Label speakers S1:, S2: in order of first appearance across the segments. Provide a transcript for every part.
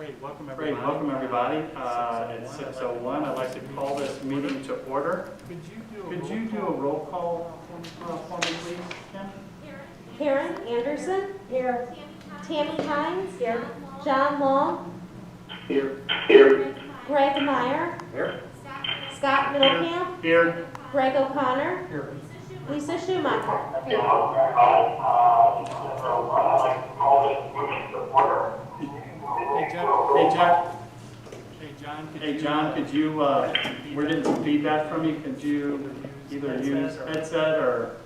S1: Great, welcome everybody.
S2: Great, welcome everybody. It's 6:01. I'd like to call this meeting to order. Could you do a roll call for me, please, Kim?
S3: Karen Anderson. Here. Tammy Hines. Here. John Long.
S2: Here.
S3: Greg Meyer.
S2: Here.
S3: Scott Middlecamp.
S2: Here.
S3: Greg O'Connor.
S2: Here.
S3: Lisa Schumacher.
S1: Hey, Jeff.
S2: Hey, John, could you, we're getting some feedback from you. Could you either use headset or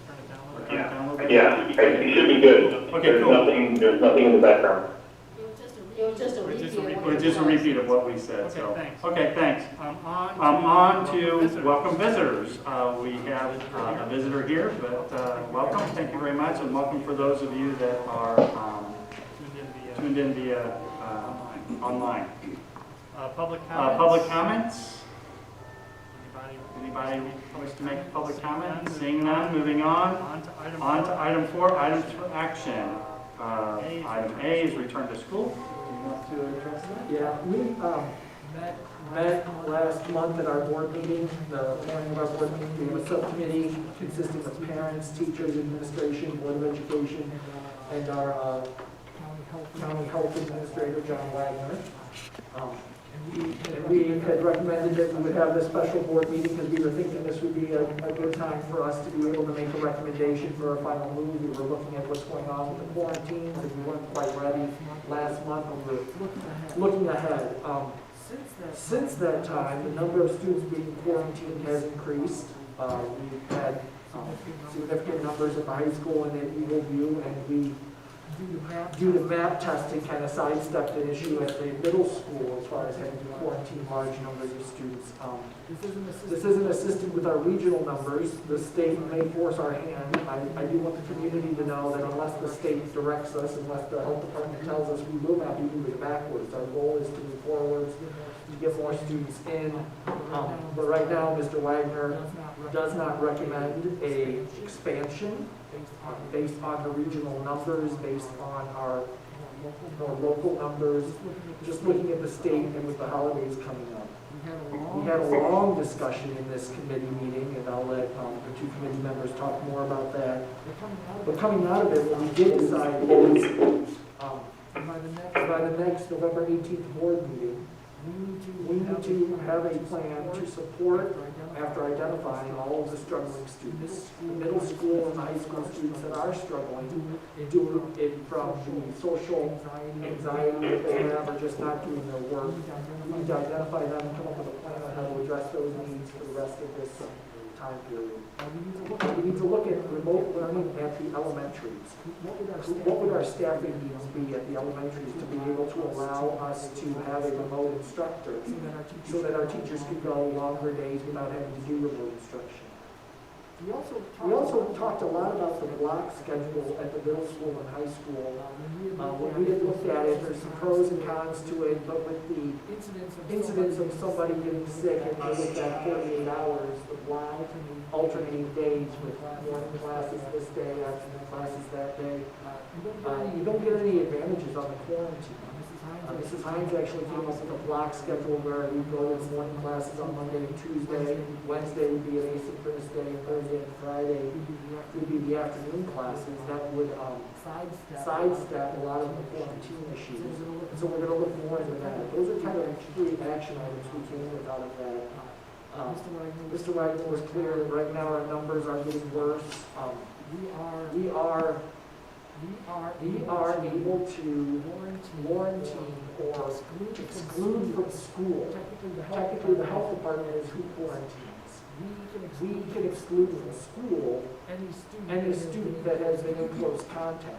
S2: turn it down a little bit?
S4: Yeah, it should be good.
S2: Okay,
S4: There's
S2: cool.
S4: nothing in the background.
S3: It was just a
S2: It's just a repeat of what we said, so.
S1: thanks.
S2: Okay, thanks.
S1: On
S2: to welcome visitors. We have a visitor here, but welcome. Thank you very much, and welcome for those of you that are tuned in via online.
S1: Public comments.
S2: Public comments?
S1: Anybody?
S2: Anybody wish to make a public comment? Seeing none, moving on.
S1: On to item four.
S2: Items for action. Item A is return to school. Do you want to address that?
S5: Yeah, we met last month at our board meeting, the morning of our board meeting. We have a subcommittee consisting of parents, teachers, administration, Board of Education, and our county health administrator, John Wagner. And we had recommended that we would have this special board meeting because we were thinking this would be a good time for us to be able to make a recommendation for a final move. We were looking at what's going on with the quarantines and we weren't quite ready last month. We were looking ahead. Since that time, the number of students being quarantined has increased. We've had significant numbers at the high school and at Eagle View, and we, due to map testing, kind of sidestepped an issue at the middle school as far as having to quarantine large numbers of students. This isn't assisted with our regional numbers. The state may force our hand. I do want the community to know that unless the state directs us, unless the health department tells us, we will not be moving backwards. Our goal is to move forwards, to get more students in. But right now, Mr. Wagner does not recommend a expansion based on the regional numbers, based on our more local numbers, just looking at the state and with the holidays coming up. We had a long discussion in this committee meeting, and I'll let the two committee members talk more about that. But coming out of it, what we did decide is by the next November 18th board meeting, we need to have a plan to support, after identifying all of the struggling students, the middle school and high school students that are struggling, do it from the social anxiety that they have or just not doing their work. We need to identify them and come up with a plan on how to address those needs for the rest of this time period. We need to look at remote learning at the elementaries. What would our staffing needs be at the elementaries to be able to allow us to have a remote instructor so that our teachers could go longer days without having to do remote instruction? We also talked a lot about the block schedule at the middle school and high school. When we had looked at it, there's some pros and cons to it, but with the incidents of somebody getting sick and they looked at 48 hours, the block alternating days with morning classes this day, afternoon classes that day, you don't get any advantages on the quarantine. Mrs. Hines actually came up with a block schedule where we go to morning classes on Monday and Tuesday, Wednesday would be an asynchronous day, and Thursday and Friday would be the afternoon classes. That would sidestep a lot of the quarantine issues. And so we're going to look more into that. Those are kind of three action items we came with out of that. Mr. Wagner was clear that right now our numbers are getting worse. We are able to quarantine or exclude from school. Technically, the health department is who quarantines. We can exclude from school any student that has been in close contact.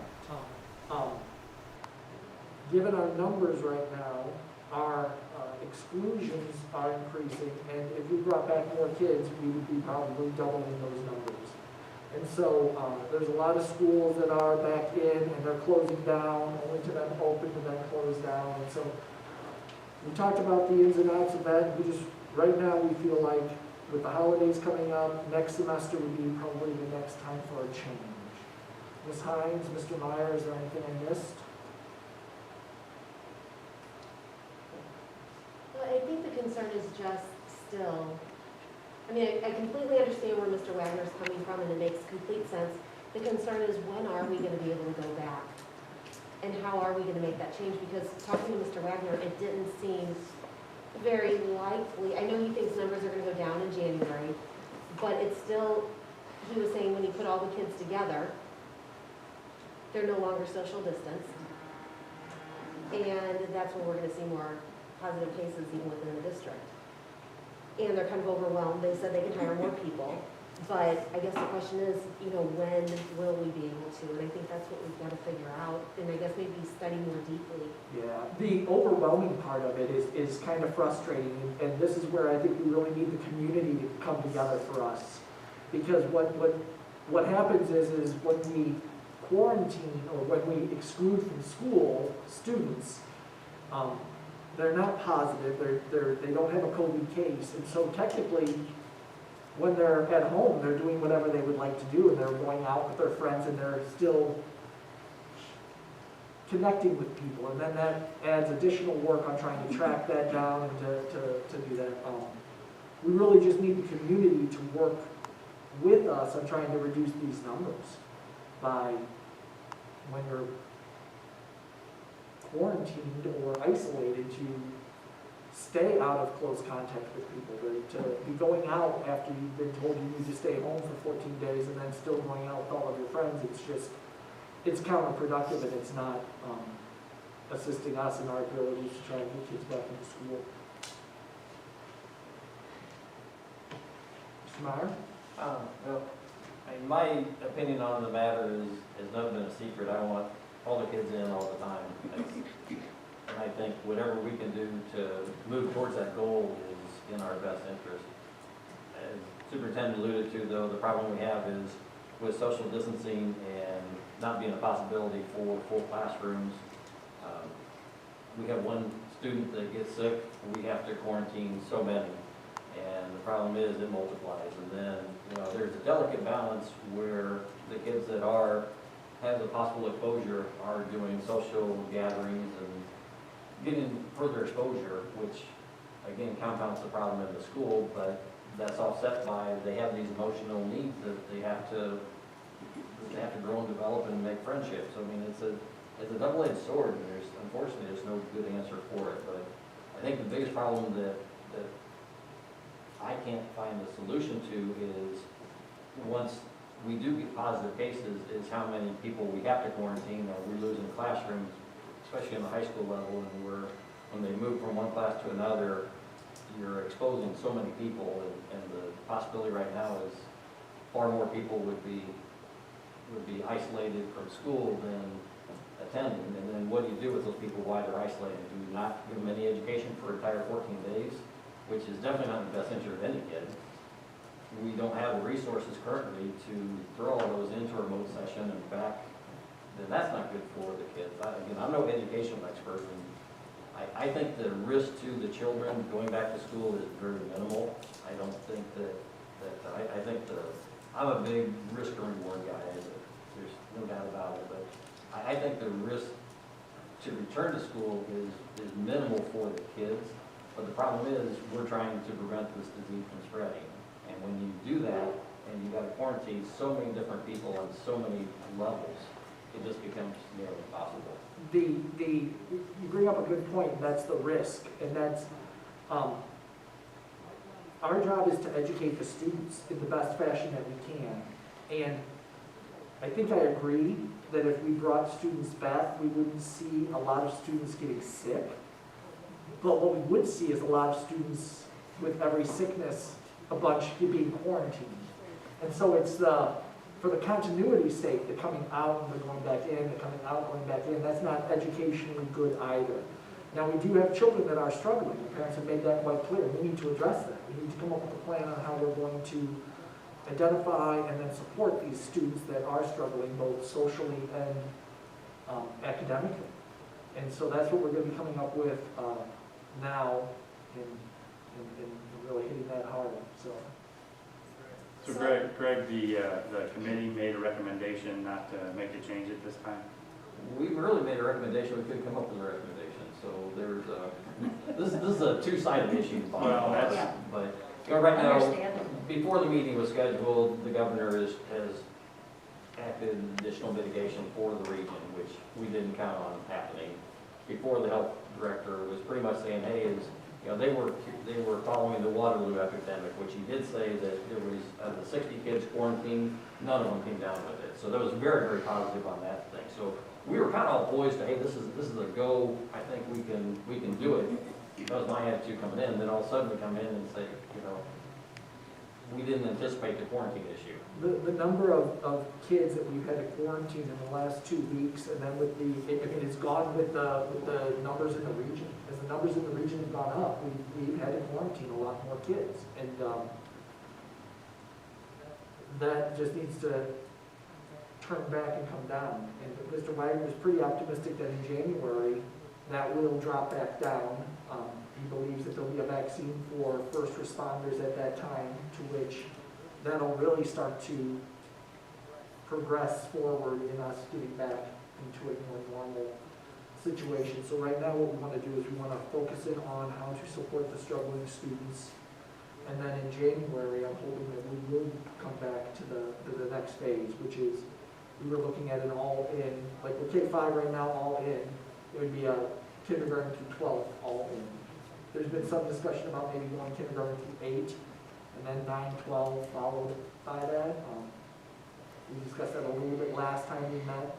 S5: Given our numbers right now, our exclusions are increasing, and if we brought back more kids, we would be probably doubling those numbers. And so there's a lot of schools that are back in and they're closing down, only to then open and then close down. And so we talked about the ins and outs of that. Right now we feel like with the holidays coming up, next semester would be probably the next time for a change. Ms. Hines, Mr. Meyer, is there anything I missed?
S3: just still, I mean, I completely understand where Mr. Wagner's coming from, and it makes complete sense. The concern is, when are we gonna be able to go back? And how are we gonna make that change? Because talking to Mr. Wagner, it didn't seem very likely. I know he thinks numbers are gonna go down in January, but it's still, he was saying when he put all the kids together, they're no longer social distanced. And that's when we're gonna see more positive cases even within the district. And they're kind of overwhelmed. They said they can hire more people. But I guess the question is, you know, when will we be able to? And I think that's what we've got to figure out. And I guess maybe study more deeply.
S5: Yeah, the overwhelming part of it is kind of frustrating, and this is where I think we really need the community to come together for us. Because what happens is when we quarantine or when we exclude from school students, they're not positive, they don't have a COVID case, and so technically, when they're at home, they're doing whatever they would like to do, and they're going out with their friends, and they're still connecting with people, and then that adds additional work on trying to track that down and to do that. We really just need the community to work with us on trying to reduce these numbers by when you're quarantined or isolated to stay out of close contact with people, to be going out after you've been told you need to stay home for 14 days and then still going out with all of your friends. It's counterproductive, and it's not assisting us in our abilities to try and get kids back into school. Mr. Meyer?
S6: Well, I mean, my opinion on the matter has never been a secret. I want all the kids in all the time. And I think whatever we can do to move towards that goal is in our best interest. As Superintendent alluded to, though, the problem we have is with social distancing and not being a possibility for full classrooms. We have one student that gets sick, we have to quarantine so many. And the problem is it multiplies. And then, you know, there's a delicate balance where the kids that have the possible exposure are doing social gatherings and getting further exposure, which again compounds the problem in the school, but that's offset by they have these emotional needs that they have to grow and develop and make friendships. I mean, it's a double-edged sword, and unfortunately there's no good answer for it. But I think the biggest problem that I can't find a solution to is, once we do get positive cases, is how many people we have to quarantine, or we're losing classrooms, especially in the high school level, and when they move from one class to another, you're exposing so many people, and the possibility right now is far more people would be isolated from school than attending. And then what do you do with those people while they're isolated? Do you not give them any education for an entire 14 days, which is definitely not in the best interest of any kid? We don't have the resources currently to throw all those into a remote session and back. Then that's not good for the kids. Again, I'm no educational expert, and I think the risk to the children going back to school is very minimal. I don't think I think I'm a big risk and reward guy. There's no doubt about it. But I think the risk to return to school is minimal for the kids. But the problem is we're trying to prevent this disease from spreading. And when you do that, and you got to quarantine so many different people on so many levels, it just becomes nearly impossible.
S5: You bring up a good point, and that's the risk, and that's our job is to educate the students in the best fashion that we can. And I think I agree that if we brought students back, we wouldn't see a lot of students getting sick. But what we would see is a lot of students with every sickness, a bunch being quarantined. And so it's for the continuity's sake, the coming out and the going back in, the coming out, going back in, that's not educationally good either. Now, we do have children that are struggling. The parents have made that quite clear. We need to address that. We need to come up with a plan on how we're going to identify and then support these students that are struggling both socially and academically. And so that's what we're going to be coming up with now and really hitting that hard.
S2: So Greg, the committee made a recommendation not to make a change at this time?
S6: we really made a recommendation, we couldn't come up with a recommendation, so there's this is a two-sided issue.
S2: Well, that's,
S6: But, you know, right now,
S7: Understandable.
S6: before the meeting was scheduled, the governor has acted additional mitigation for the region, which we didn't count on happening. Before, the health director was pretty much saying, hey, you know, they were following the Waterloo epidemic, which he did say that there was, of the 60 kids quarantined, none of them came down with it. So that was very, very positive on that thing. So we were kind of all poised to, hey, this is a go, I think we can do it. That was my attitude coming in, then all of a sudden we come in and say, you know, we didn't anticipate the quarantine issue.
S5: The number of kids that we've had to quarantine in the last 2 weeks, and then with it's gone with the numbers in the region. As the numbers in the region have gone up, we've had to quarantine a lot more kids. And that just needs to turn back and come down. And Mr. Wagner is pretty optimistic that in January, that will drop back down. He believes that there'll be a vaccine for first responders at that time, to which that'll really start to progress forward in us getting back into a more normal situation. So right now what we want to do is we want to focus in on how to support the struggling students. And then in January, I'm hoping that we will come back to the next phase, which is we were looking at an all-in, like with K-5 right now, all-in, it would be a kindergarten through 12 all-in. There's been some discussion about maybe going kindergarten through 8, and then 9, 12 followed by that. We discussed that a little bit last time we met.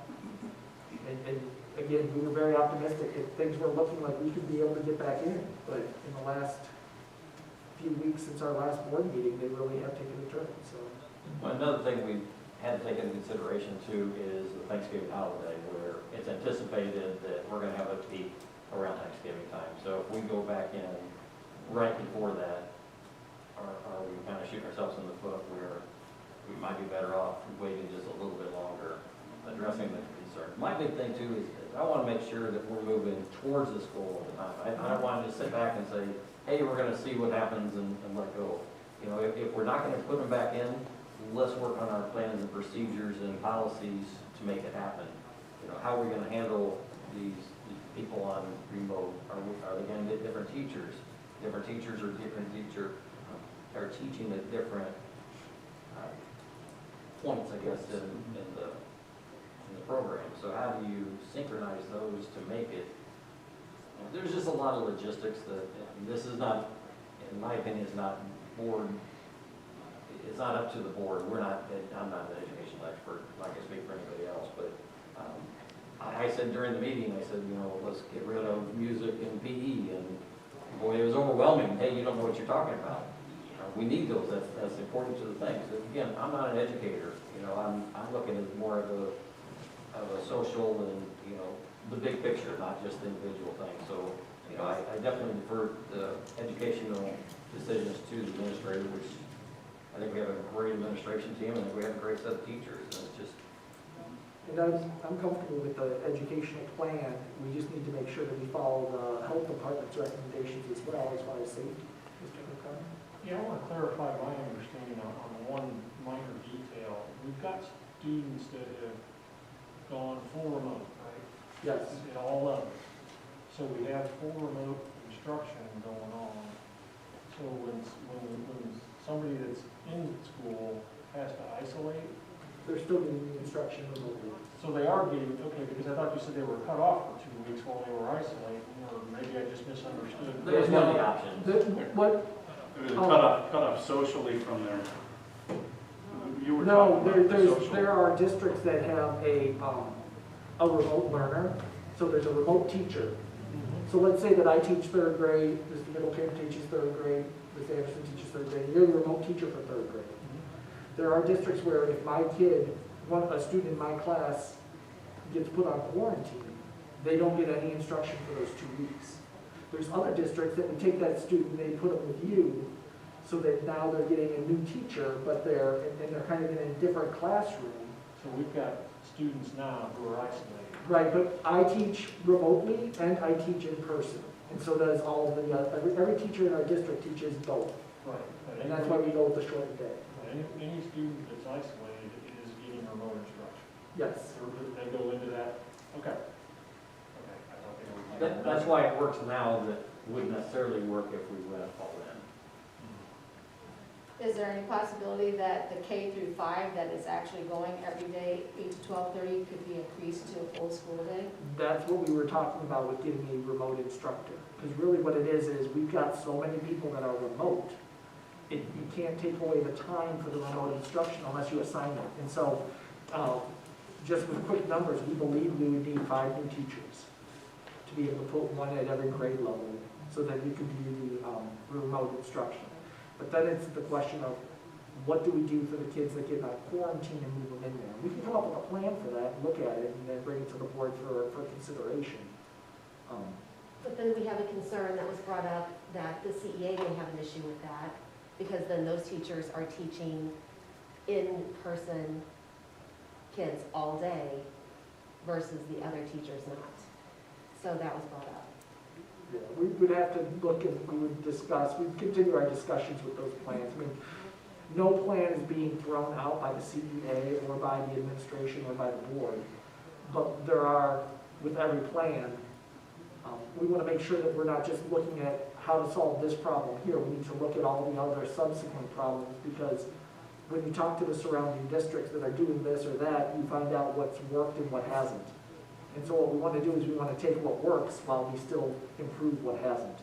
S5: And again, we were very optimistic that things were looking like we could be able to get back in. But in the last few weeks since our last board meeting, they really have taken a turn. So
S6: Well, another thing we had to take into consideration too is the Thanksgiving holiday, where it's anticipated that we're gonna have a peak around Thanksgiving time. So if we go back in right before that, are we kind of shooting ourselves in the foot where we might be better off waiting just a little bit longer, addressing the concern? My big thing too is I want to make sure that we're moving towards this goal all the time. I don't want to just sit back and say, hey, we're going to see what happens and let go. You know, if we're not going to put them back in, let's work on our plans and procedures and policies to make it happen. You know, how are we going to handle these people on remote? Are they going to get different teachers? Different teachers or different teacher are teaching at different points, I guess, in the program. So how do you synchronize those to make it? There's just a lot of logistics that this is not, in my opinion, is not board. It's not up to the board. I'm not an educational expert. I'm not going to speak for anybody else, but I said during the meeting, I said, you know, let's get rid of music and PE, and boy, it was overwhelming. Hey, you don't know what you're talking about. We need those. That's important to the things. Again, I'm not an educator. You know, I'm looking at more of a social and, you know, the big picture, not just the individual things. So, you know, I definitely defer the educational decisions to the administrator, which I think we have a great administration team, and we have a great set of teachers. And it's just.
S5: And I'm comfortable with the educational plan. We just need to make sure that we follow the health department's recommendations as well as far as safety. Mr. McCartney?
S1: Yeah, I want to clarify my understanding on one minor detail. We've got students that have gone full remote, right?
S5: Yes.
S1: In all of it. So we have full remote instruction going on. So when somebody that's in school has to isolate,
S5: They're still getting the instruction remotely.
S1: so they are getting, okay, because I thought you said they were cut off for 2 weeks while they were isolating, or maybe I just misunderstood.
S6: There's one of the options.
S5: What?
S2: It was cut off socially from their, you were
S5: No,
S2: talking about the social.
S5: there are districts that have a remote learner, so there's a remote teacher. So let's say that I teach third grade, Mr. Middlecamp teaches third grade, Ms. Anderson teaches third grade, and you're the remote teacher for third grade. There are districts where if my kid, a student in my class gets put on quarantine, they don't get any instruction for those 2 weeks. There's other districts that would take that student, they put them with you, so that now they're getting a new teacher, but they're kind of in a different classroom.
S1: So we've got students now who are isolated.
S5: Right, but I teach remotely and I teach in person. And so does all of the, every teacher in our district teaches both.
S1: Right. But
S5: And that's why we go with the shortened day.
S1: any student that's isolated is getting remote instruction.
S5: Yes.
S1: They go into that Okay. Okay, I thought they were.
S6: That's why it works now that wouldn't necessarily work if we went all in.
S7: Is there any possibility that the K through 5 that is actually going every day, 8 to 12:30, could be increased to a full school day?
S5: That's what we were talking about with getting a remote instructor. Because really what it is we've got so many people that are remote, you can't take away the time for the remote instruction unless you assign it. And so, just with quick numbers, we believe we would need 5 new teachers to be able to put one at every grade level so that you can do the remote instruction. But then it's the question of what do we do for the kids that get on quarantine and move them in there? We can come up with a plan for that, look at it, and then bring it to the board for consideration.
S3: But then we have a concern that was brought up that the CEA may have an issue with that, because then those teachers are teaching in-person kids all day versus the other teachers not. So that was brought up.
S5: Yeah, we would have to look and we would discuss, we'd continue our discussions with those plans. I mean, no plan is being thrown out by the CEA or by the administration or by the board. But there are, with every plan, we want to make sure that we're not just looking at how to solve this problem here. We need to look at all the other subsequent problems, because when you talk to the surrounding districts that are doing this or that, you find out what's worked and what hasn't. And so what we want to do is we want to take what works while we still improve what hasn't.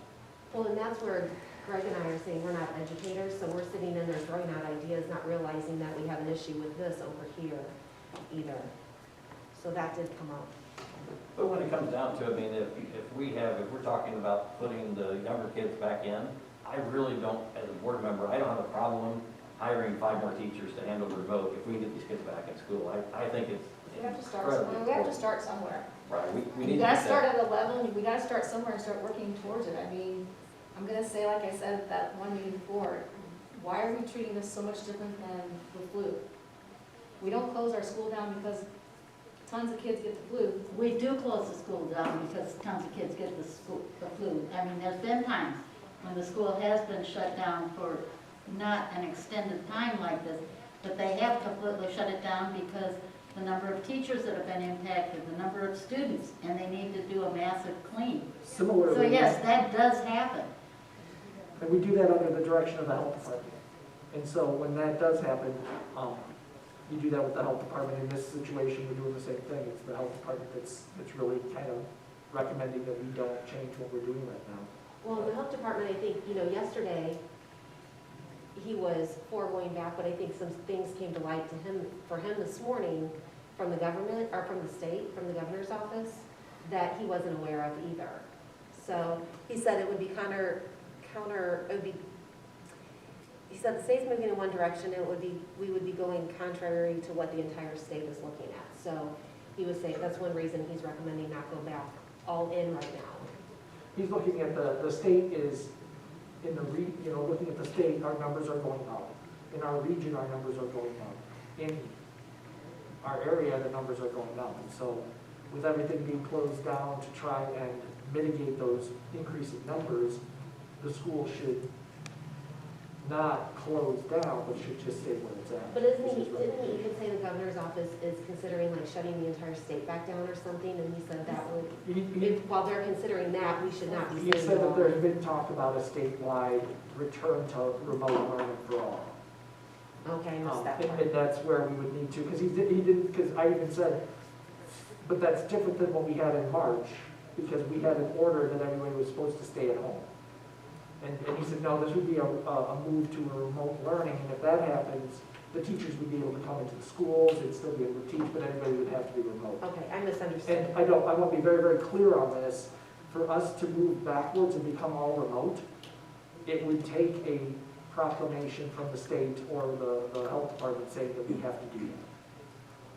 S3: Well, and that's where Greg and I are saying we're not educators, so we're sitting in there throwing out ideas, not realizing that we have an issue with this over here either. So that did come up.
S6: But when it comes down to it, I mean, if we're talking about putting the younger kids back in, I really don't, as a board member, I don't have a problem hiring 5 more teachers to handle the remote if we can get these kids back in school. I think it's
S7: We have to start
S6: incredibly
S7: somewhere. We have to
S6: important.
S7: start somewhere.
S6: Right, we
S7: We
S6: need to
S7: gotta
S6: get
S7: start
S6: that.
S7: at a level, and we gotta start somewhere and start working towards it. I mean, I'm gonna say, like I said at that one meeting before, why are we treating this so much different than the flu? We don't close our school down because tons of kids get the flu.
S8: We do close the school down because tons of kids get the flu. I mean, there's been times when the school has been shut down for not an extended time like this, but they have completely shut it down because the number of teachers that have been impacted, the number of students, and they need to do a massive clean.
S5: Similarly,
S8: So yes, that does happen.
S5: and we do that under the direction of the health department. And so when that does happen, you do that with the health department. In this situation, we're doing the same thing. It's the health department that's really kind of recommending that we don't change what we're doing right now.
S3: Well, the health department, I think, yesterday, he was for going back, but I think some things came to light for him this morning from the government, or from the state, from the governor's office, that he wasn't aware of either. So he said it would be he said the state's moving in one direction, and we would be going contrary to what the entire state is looking at. So he was saying that's one reason he's recommending not go back all in right now.
S5: He's looking at the state is in the looking at the state, our numbers are going up. In our region, our numbers are going up. In our area, the numbers are going down. And so with everything being closed down to try and mitigate those increasing numbers, the school should not close down, but should just stay where it's at.
S3: But didn't he even say the governor's office is considering like shutting the entire state back down or something? And he said that would, while they're considering that, we should not be
S5: He
S3: saying
S5: said that
S3: no.
S5: there's been talk about a statewide return to remote learning for all.
S3: Okay, I missed that
S5: And
S3: part.
S5: that's where we would need to, because he didn't, because I even said, but that's different than what we had in March, because we had an order that everybody was supposed to stay at home. And he said, no, this would be a move to a remote learning, and if that happens, the teachers would be able to come into the schools, they'd still be able to teach, but everybody would have to be remote.
S3: Okay, I misunderstood.
S5: And I want to be very, very clear on this. For us to move backwards and become all remote, it would take a proclamation from the state or the health department saying that we have to do that.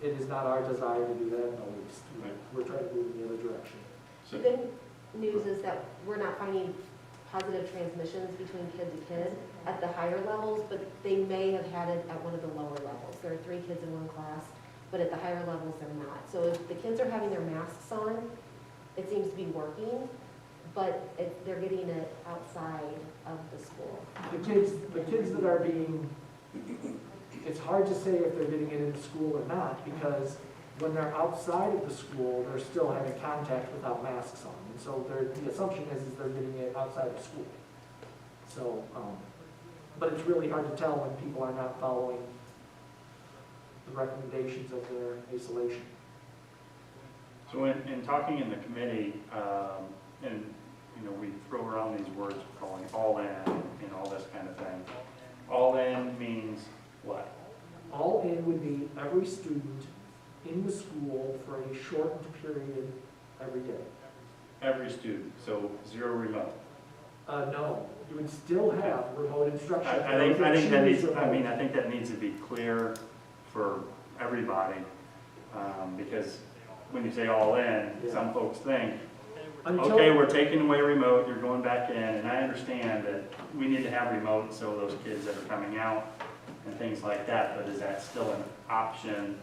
S5: It is not our desire to do that in the least. We're trying to move in the other direction.
S3: The good news is that we're not finding positive transmissions between kid to kid at the higher levels, but they may have had it at one of the lower levels. There are 3 kids in one class, but at the higher levels they're not. So if the kids are having their masks on, it seems to be working, but they're getting it outside of the school.
S5: The kids that are being, it's hard to say if they're getting it in school or not, because when they're outside of the school, they're still having contact without masks on. And so the assumption is they're getting it outside of school. So, but it's really hard to tell when people are not following the recommendations of their isolation.
S2: So in talking in the committee, and, you know, we throw around these words calling all in and all this kind of thing. All in means what?
S5: All in would be every student in the school for a shortened period every day.
S2: Every student, so 0 remote.
S5: No, you would still have remote instruction.
S2: I think that needs, I think that needs to be clear for everybody, because when you say all in, some folks think, okay, we're taking away remote, you're going back in, and I understand that we need to have remote so those kids that are coming out and things like that, but is that still an option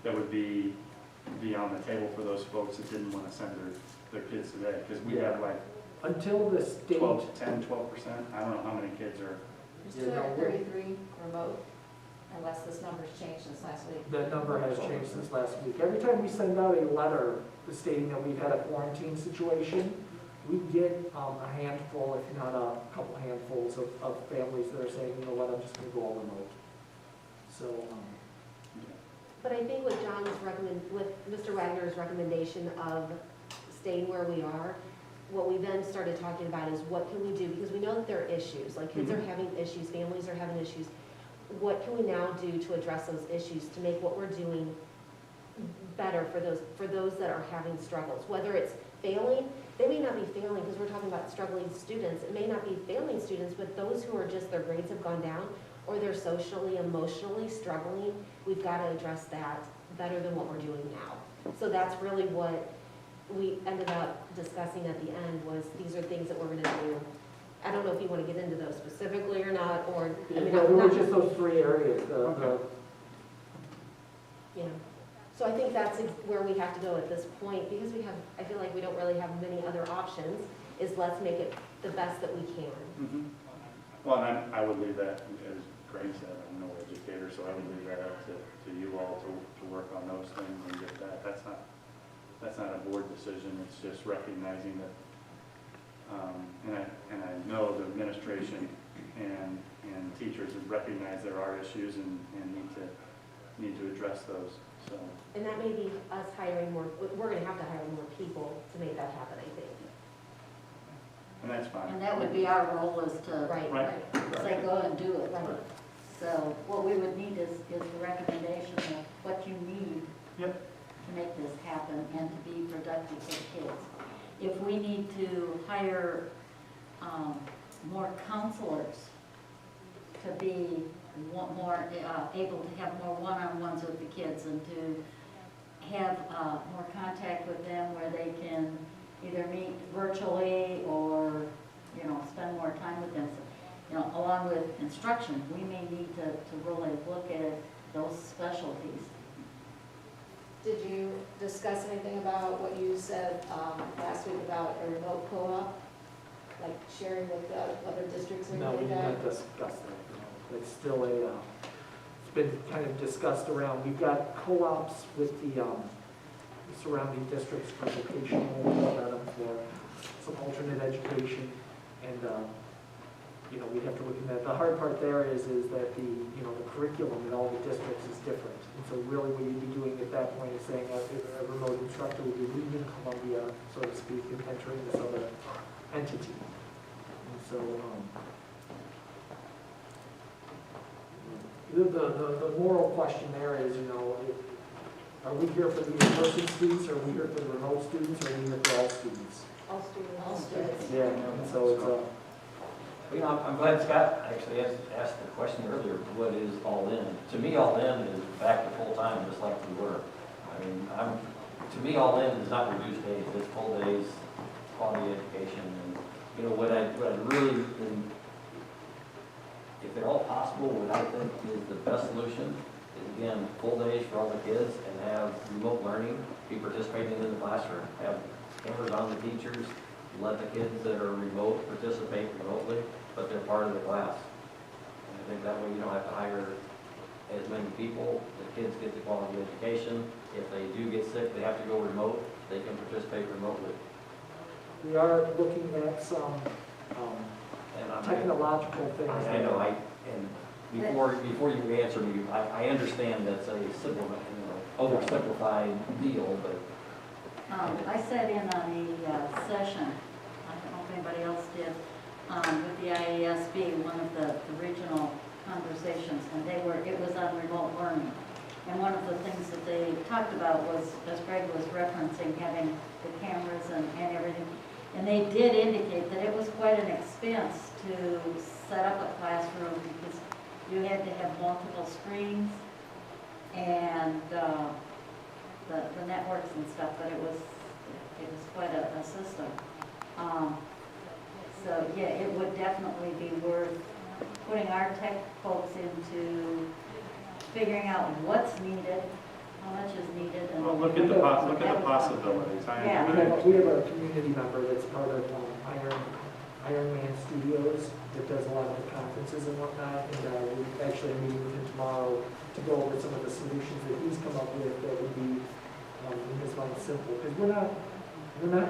S2: that would be on the table for those folks that didn't want to send their kids today? Because we have like
S5: until the state
S2: 12 to 10, 12%, I don't know how many kids are.
S7: There's 233 remote, unless this number's changed since last week.
S5: That number has changed since last week. Every time we send out a letter stating that we've had a quarantine situation, we get a handful, if not a couple handfuls of families that are saying, you know what, I'm just gonna go all remote. So,
S3: But I think with Mr. Wagner's recommendation of staying where we are, what we then started talking about is what can we do, because we know that there are issues, like kids are having issues, families are having issues. What can we now do to address those issues, to make what we're doing better for those that are having struggles? Whether it's failing, they may not be failing because we're talking about struggling students. It may not be failing students, but those who are just, their grades have gone down or they're socially, emotionally struggling, we've got to address that better than what we're doing now. So that's really what we ended up discussing at the end, was these are things that we're going to do. I don't know if you want to get into those specifically or not, or, I mean,
S5: there were just those 3 areas.
S3: You know, so I think that's where we have to go at this point, because I feel like we don't really have many other options, is let's make it the best that we can.
S2: Mm-hmm. Well, and I would leave that, as Greg said, I'm no educator, so I would leave that up to you all to work on those things and get that. That's not a board decision, it's just recognizing that, and I know the administration and teachers have recognized there are issues and need to address those, so.
S3: And that may be us hiring more, we're going to have to hire more people to make that happen, I think.
S2: And that's fine.
S8: And that would be our role, is to
S3: Right.
S8: say, go and do it.
S3: Right.
S8: So what we would need is the recommendation of what you need
S2: Yep.
S8: to make this happen and to be productive for the kids. If we need to hire more counselors to be more able to have more one-on-ones with the kids and to have more contact with them where they can either meet virtually or, you know, spend more time with them. So, you know, along with instruction, we may need to really look at those specialties.
S7: Did you discuss anything about what you said last week about a remote co-op? Like sharing with other districts or
S5: No, we
S7: anything
S5: did
S7: like
S5: not
S7: that?
S5: discuss that. It's still it's been kind of discussed around. We've got co-ops with the surrounding districts for vocational development, for some alternate education, and you know, we have to look at that. The hard part there is that the curriculum in all the districts is different, and so really what you'd be doing at that point is saying a remote instructor would be leaving Columbia, so to speak, and entering this other entity. And so the moral question there is, you know, are we here for the in-person students, or are we here for the remote students, or are we here for all students?
S3: All students.
S7: All students.
S5: Yeah, and so it's
S6: Well, you know, I'm glad Scott actually asked the question earlier, what is all in? To me, all in is back to full-time, just like we were. I mean, to me, all in is not reduced days, it's full days, quality education, and, you know, what I really, if at all possible, what I think is the best solution is, again, full days for all the kids and have remote learning, be participating in the classroom, have cameras on the teachers, let the kids that are remote participate remotely, but they're part of the class. And I think that way you don't have to hire as many people, the kids get the quality education, if they do get sick, they have to go remote, they can participate remotely.
S5: We are looking at some
S6: And I'm-
S5: technological things.
S6: I know, and before you answer me, I understand that's a simple, oversimplified deal, but
S8: I sat in on a session, I don't know if anybody else did, with the IASB, one of the regional conversations, and it was on remote learning. And one of the things that they talked about was, as Greg was referencing, having the cameras and everything. And they did indicate that it was quite an expense to set up a classroom because you had to have multiple screens and the networks and stuff, but it was quite a system. So yeah, it would definitely be worth putting our tech folks into figuring out what's needed, how much is needed, and
S2: Well, look at the possibilities.
S8: Yeah.
S5: We have a community member that's part of Iron Man Studios that does a lot of the conferences and whatnot, and we're actually meeting with him tomorrow to go over some of the solutions that he's come up with that would be, in his mind, simple. Because we're not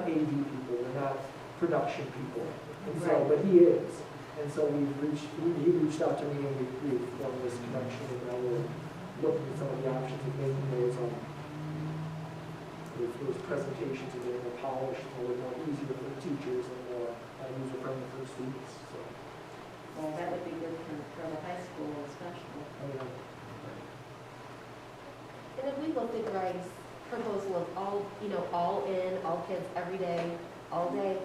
S5: AV people, we're not production people, and so,
S3: Right.
S5: but he is. And so he reached out to me and we formed this connection, and now we're looking at some of the options of making those presentations a little more polished, a little more easier for the teachers and more user-friendly for the students, so.
S8: well, that would be good for the high school especially.
S3: And if we looked at Greg's proposal of all in, all kids every day, all day,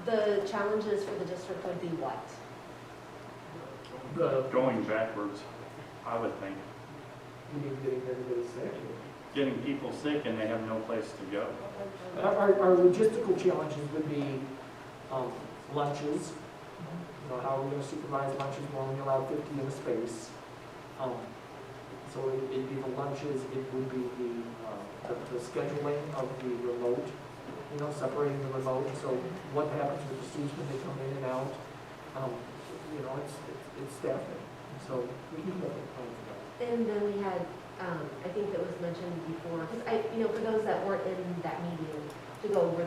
S3: the challenges for the district would be what?
S2: Going backwards, I would think.
S5: You mean getting everybody sick?
S2: Getting people sick and they have no place to go.
S5: Our logistical challenges would be lunches. How are we going to supervise lunches? We're only allowed 50 in a space. So it'd be the lunches, it would be the scheduling of the remote, separating the remote. So what happens with the students when they come in and out? It's staffing. So we can look at plans for that.
S3: And then we had, I think that was mentioned before, because for those that weren't in that meeting, to go over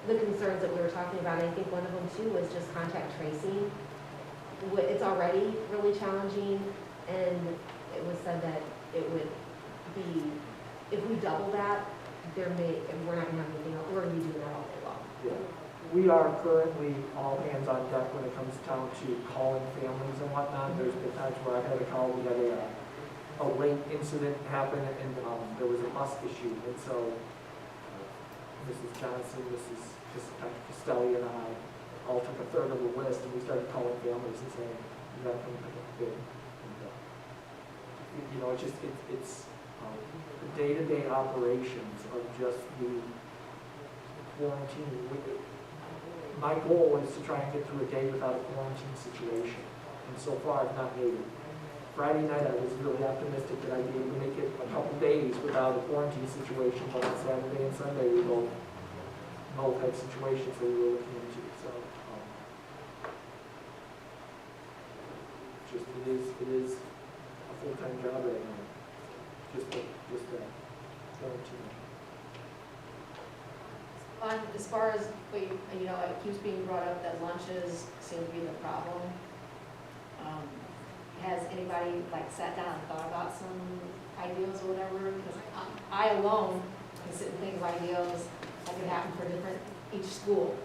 S3: the concerns that we were talking about, I think one of them too was just contact tracing. It's already really challenging, and it was said that it would be, if we double that, we're not gonna have anything else, we're gonna be doing that all day long.
S5: Yeah. We are currently all hands on deck when it comes down to calling families and whatnot. There's been times where I've had a call, we had a late incident happen, and there was a bus issue, and so Mrs. Johnson, Mrs. Costelli, and I all took a third of the list, and we started calling families and saying, you got to come pick up the kid. It's the day-to-day operations of just the quarantine. My goal is to try and get through a day without a quarantine situation, and so far I've not made it. Friday night I was really optimistic that I'd be able to make it a couple days without a quarantine situation, but on Saturday and Sunday we both had situations that we were looking into, so. It is a full-time job right now, just that quarantine.
S7: As far as, it keeps being brought up that lunches seem to be the problem. Has anybody sat down and thought about some ideas or whatever? Because I alone can sit and think of ideas that could happen for each school.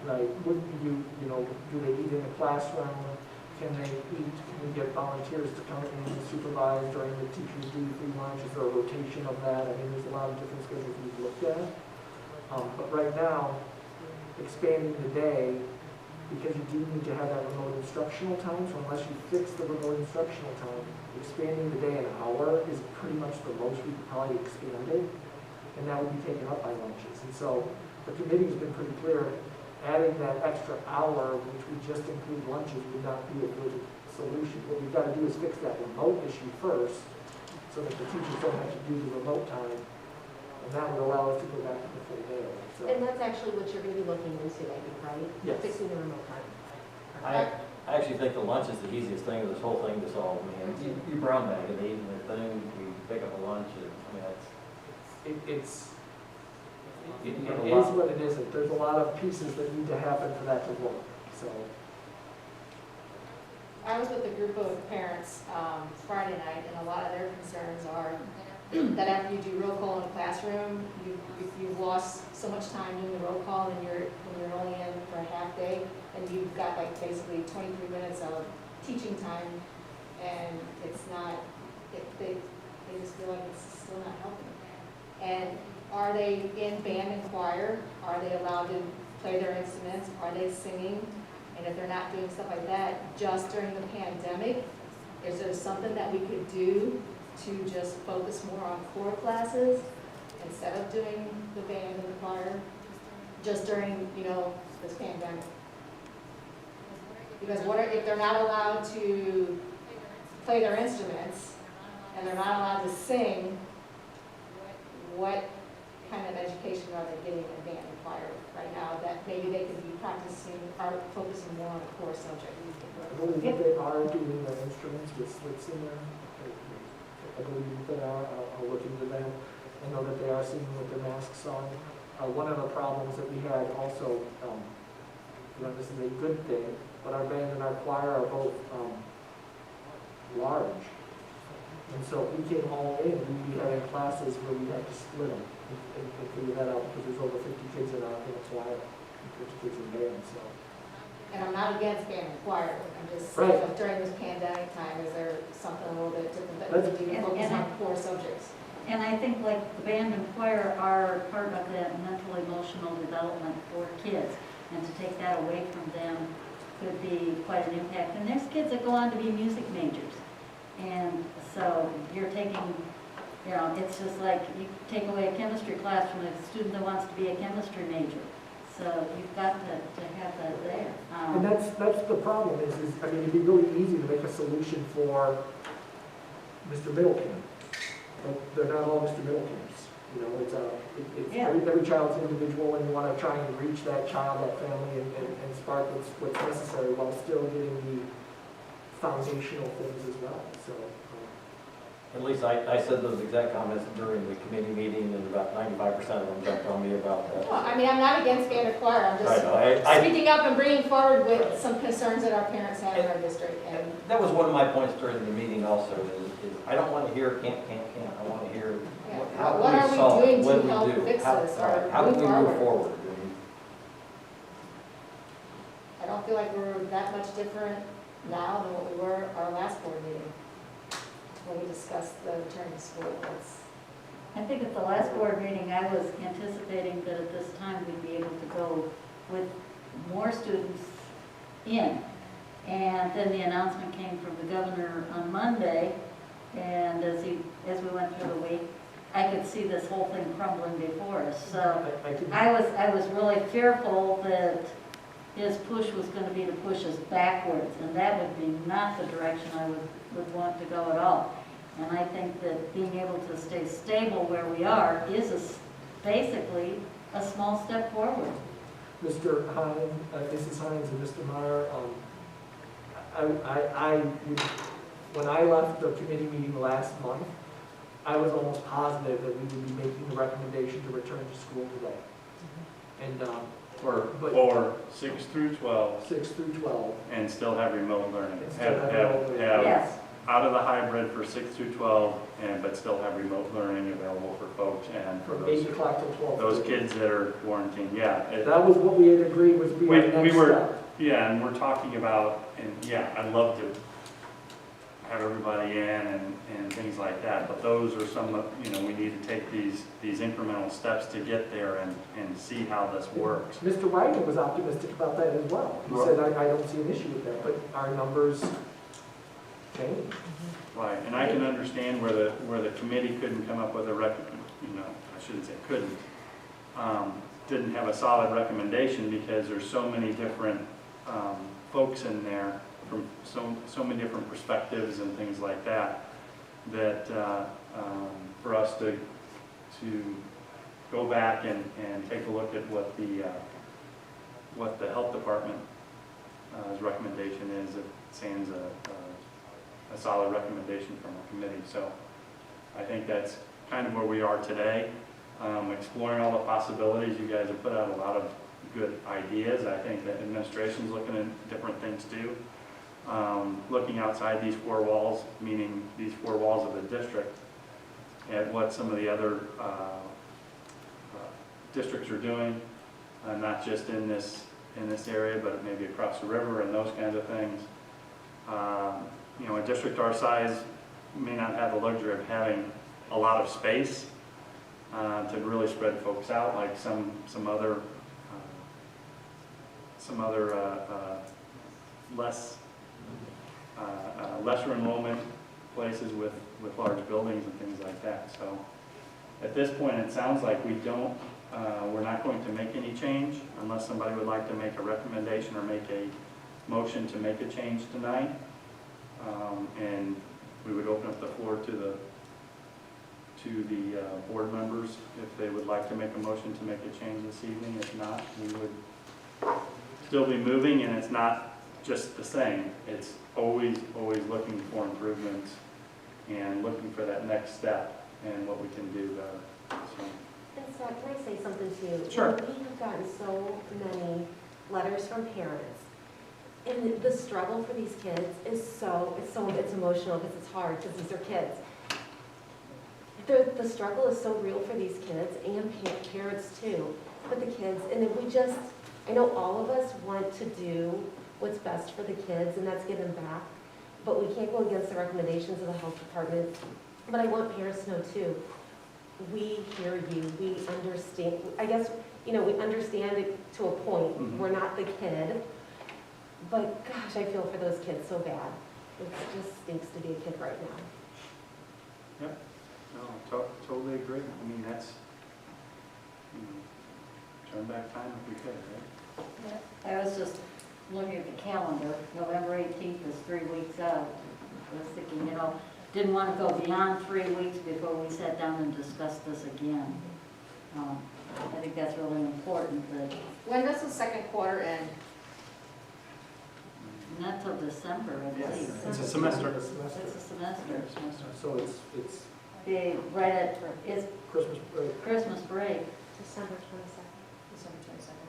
S5: Right, would you, do they eat in the classroom? Can they eat, can we get volunteers to come in and supervise during the teachers' duty free lunch? Is there a rotation of that? I mean, there's a lot of different schedules we've looked at. But right now, expanding the day, because you do need to have that remote instructional time, so unless you fix the remote instructional time, expanding the day an hour is pretty much the most we could probably expand it, and that would be taken up by lunches. And so the committee's been pretty clear, adding that extra hour, which we just include lunches, would not be a good solution. What we've got to do is fix that remote issue first, so that the teachers don't have to do the remote time, and that would allow us to go back to the full day. So,
S3: And that's actually what you're gonna be looking into, I think, right?
S5: Yes.
S3: Fixing the remote time.
S6: I actually think the lunch is the easiest thing of this whole thing to solve. I mean, you brown bag it, eat the thing, you pick up a lunch, and,
S5: it is what it isn't. There's a lot of pieces that need to happen for that to work, so.
S7: I was with a group of parents Friday night, and a lot of their concerns are that after you do roll call in a classroom, you've lost so much time doing the roll call, and when you're only in for a half day, and you've got like basically 23 minutes of teaching time, and it's not, they just feel like it's still not helping. And are they in band and choir? Are they allowed to play their instruments? Are they singing? And if they're not doing stuff like that, just during the pandemic, is there something that we could do to just focus more on core classes instead of doing the band and the choir, just during, this pandemic? Because if they're not allowed to play their instruments and they're not allowed to sing, what kind of education are they getting in band and choir right now that maybe they could be practicing or focusing more on a core subject?
S5: I believe that they are doing their instruments with slits in there. I believe that they are. I'll look into them. I know that they are singing with their masks on. One of the problems that we had also, this is a good thing, but our band and our choir are both large. And so if we came all in, we'd be having classes where we had to split them and figure that out because there's over 50 kids in our choir, 50 kids in band, so.
S7: And I'm not against band and choir, I'm just
S5: Right.
S7: saying, during this pandemic time, is there something a little bit different that we can do to focus on core subjects?
S8: And I think like the band and choir are part of that mental emotional development for kids. And to take that away from them could be quite an impact. And there's kids that go on to be music majors. And so you're taking, it's just like you take away a chemistry class from a student that wants to be a chemistry major. So you've got to have that there.
S5: And that's the problem is, it'd be really easy to make a solution for Mr. Middleton. But they're not all Mr. Middletons. Every child's individual, and you want to try and reach that child, that family, and spark what's necessary while still getting the foundational things as well. So.
S6: At least I said those exact comments during the committee meeting, and about 95% of them jumped on me about that.
S7: Well, I'm not against band or choir, I'm just
S6: I
S7: speaking up and bringing forward with some concerns that our parents have in our district. And
S6: that was one of my points during the meeting also, is I don't want to hear can't. I want to hear how
S7: what
S6: do
S7: are
S6: we solve
S7: we
S6: it,
S7: doing
S6: what
S7: to
S6: do we
S7: help
S6: do,
S7: fix this or
S6: how do we
S7: move
S6: move forward?
S7: I don't feel like we're that much different now than what we were our last board meeting when we discussed the return to school.
S8: I think at the last board meeting, I was anticipating that at this time we'd be able to go with more students in. And then the announcement came from the governor on Monday, and as we went through the week, I could see this whole thing crumbling before us. So I was really fearful that his push was going to be to push us backwards, and that would be not the direction I would want to go at all. And I think that being able to stay stable where we are is basically a small step forward.
S5: Mr. Hines, Mrs. Hines and Mr. Meyer, when I left the committee meeting last month, I was almost positive that we would be making the recommendation to return to school today. And
S2: For 6 through 12,
S5: 6 through 12.
S2: and still have remote learning.
S5: And still have remote learning.
S2: Have
S8: Yes.
S2: out of the hybrid for 6 through 12, but still have remote learning available for folks and for
S5: From 8 o'clock till 12.
S2: those kids that are quarantined, yeah.
S5: That was what we had agreed was being the next step.
S2: Yeah, and we're talking about, and yeah, I'd love to have everybody in and things like that, but those are some of, we need to take these incremental steps to get there and see how this works.
S5: Mr. Wagner was optimistic about that as well. He said, I don't see an issue with that, but our numbers change.
S2: Right, and I can understand where the committee couldn't come up with I shouldn't say couldn't, didn't have a solid recommendation because there's so many different folks in there from so many different perspectives and things like that, that for us to go back and take a look at what the health department's recommendation is, it stands a solid recommendation from a committee. So I think that's kind of where we are today. exploring all the possibilities. You guys have put out a lot of good ideas. I think that administration's looking at different things too. Looking outside these four walls, meaning these four walls of the district, at what some of the other districts are doing, not just in this area, but maybe across the river and those kinds of things. You know, a district our size may not have the luxury of having a lot of space to really spread folks out, like some other lesser enrollment places with large buildings and things like that. So at this point, it sounds like we're not going to make any change unless somebody would like to make a recommendation or make a motion to make a change tonight. And we would open up the floor to the board members if they would like to make a motion to make a change this evening. If not, we would still be moving, and it's not just the same. It's always looking for improvements and looking for that next step and what we can do better. So.
S3: And Scott, can I say something to you?
S2: Sure.
S3: We have gotten so many letters from parents, and the struggle for these kids is it's emotional because it's hard because these are kids. The struggle is so real for these kids and parents too. But the kids, and if I know all of us want to do what's best for the kids, and that's give them back. But we can't go against the recommendations of the health department. But I want parents to know too, we hear you, we understand. I guess, we understand it to a point.
S2: Mm-hmm.
S3: We're not the kid. But gosh, I feel for those kids so bad. It just stinks to be a kid right now.
S2: Yep. No, totally agree. I mean, that's, turn back time if we could, right?
S8: I was just looking at the calendar, November 18th is 3 weeks out. I was thinking, didn't want to go beyond 3 weeks before we sat down and discussed this again. I think that's really important, that
S7: When does the second quarter end?
S8: not till December, I believe.
S2: It's a semester.
S8: It's a semester.
S5: So it's
S8: Be right at, it's
S5: Christmas break.
S8: Christmas break.
S3: December 22nd.
S7: December 22nd.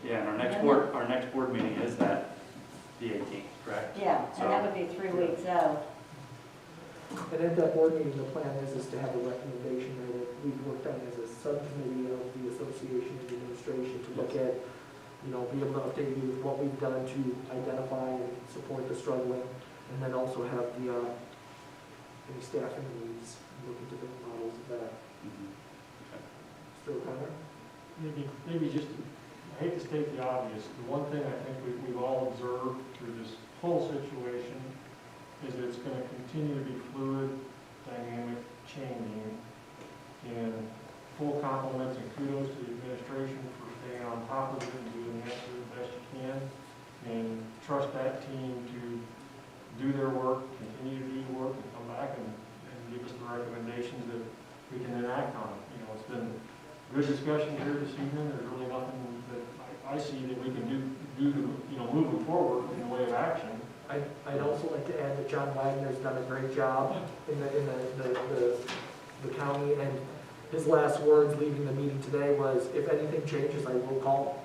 S2: Yeah, and our next board meeting is the 18th, correct?
S8: Yeah, and that would be 3 weeks out.
S5: And at that board meeting, the plan is to have a recommendation there that we've worked on as a subcommittee of the association and the administration to look at, be able to update you with what we've done to identify and support the struggling, and then also have the, any staffing needs, look into the models of that.
S2: Mhm.
S5: Mr. O'Connor?
S1: Maybe just, I hate to state the obvious, the one thing I think we've all observed through this whole situation is that it's going to continue to be fluid, dynamic, changing, and full compliments and kudos to the administration for staying on top of it and doing the absolute best you can, and trust that team to do their work, continue to do work, and come back and give us the recommendations that we can enact on. It's been a good discussion here this evening. There's really nothing that I see that we can do to, moving forward in the way of action.
S5: I'd also like to add that John Wagner's done a great job in the county, and his last words leaving the meeting today was, if anything changes, I will call.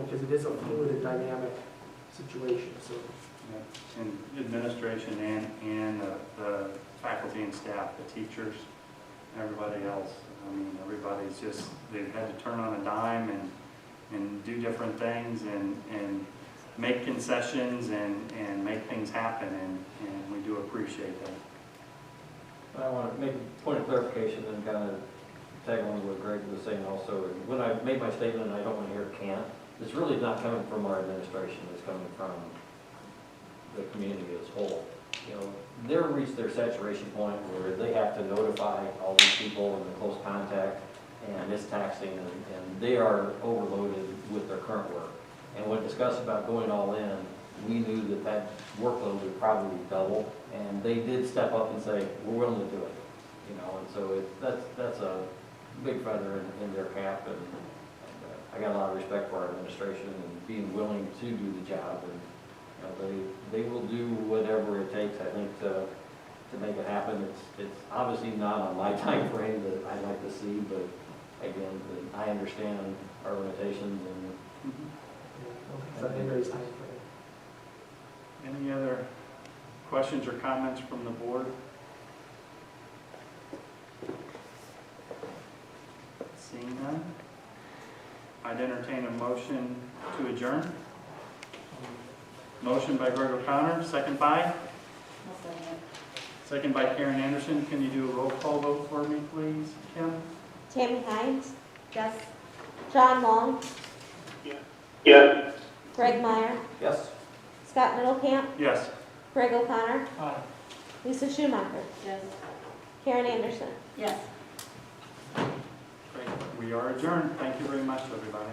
S5: Because it is a fluid and dynamic situation, so.
S2: Yeah. And administration and the faculty and staff, the teachers, everybody else. I mean, everybody's just, they've had to turn on a dime and do different things and make concessions and make things happen, and we do appreciate that.
S6: I want to make a point of clarification and kind of tag on to what Greg was saying also. When I made my statement, and I don't want to hear can't, it's really not coming from our administration, it's coming from the community as a whole. They've reached their saturation point where they have to notify all these people in the close contact, and it's taxing, and they are overloaded with their current work. And when discussed about going all in, we knew that workload would probably double, and they did step up and say, we're willing to do it. And so that's a big feather in their cap, and I got a lot of respect for our administration and being willing to do the job, and they will do whatever it takes, I think, to to make it happen. It's obviously not on my time frame that I'd like to see, but again, I understand our limitations and
S5: February's time frame.
S2: Any other questions or comments from the board? Seeing none, I'd entertain a motion to adjourn. Motion by Greg O'Connor, second by?
S8: I'll second it.
S2: Second by Karen Anderson. Can you do a roll call vote for me, please, Kim?
S9: Tammy Hines,
S3: Yes?
S9: John Long,
S4: Yes.
S9: Greg Meyer,
S6: yes.
S9: Scott Middlecamp,
S2: Yes.
S9: Greg O'Connor,
S1: Aye.
S9: Lisa Schumacher,
S8: Yes.
S9: Karen Anderson.
S8: Yes.
S2: Great. We are adjourned. Thank you very much, everybody.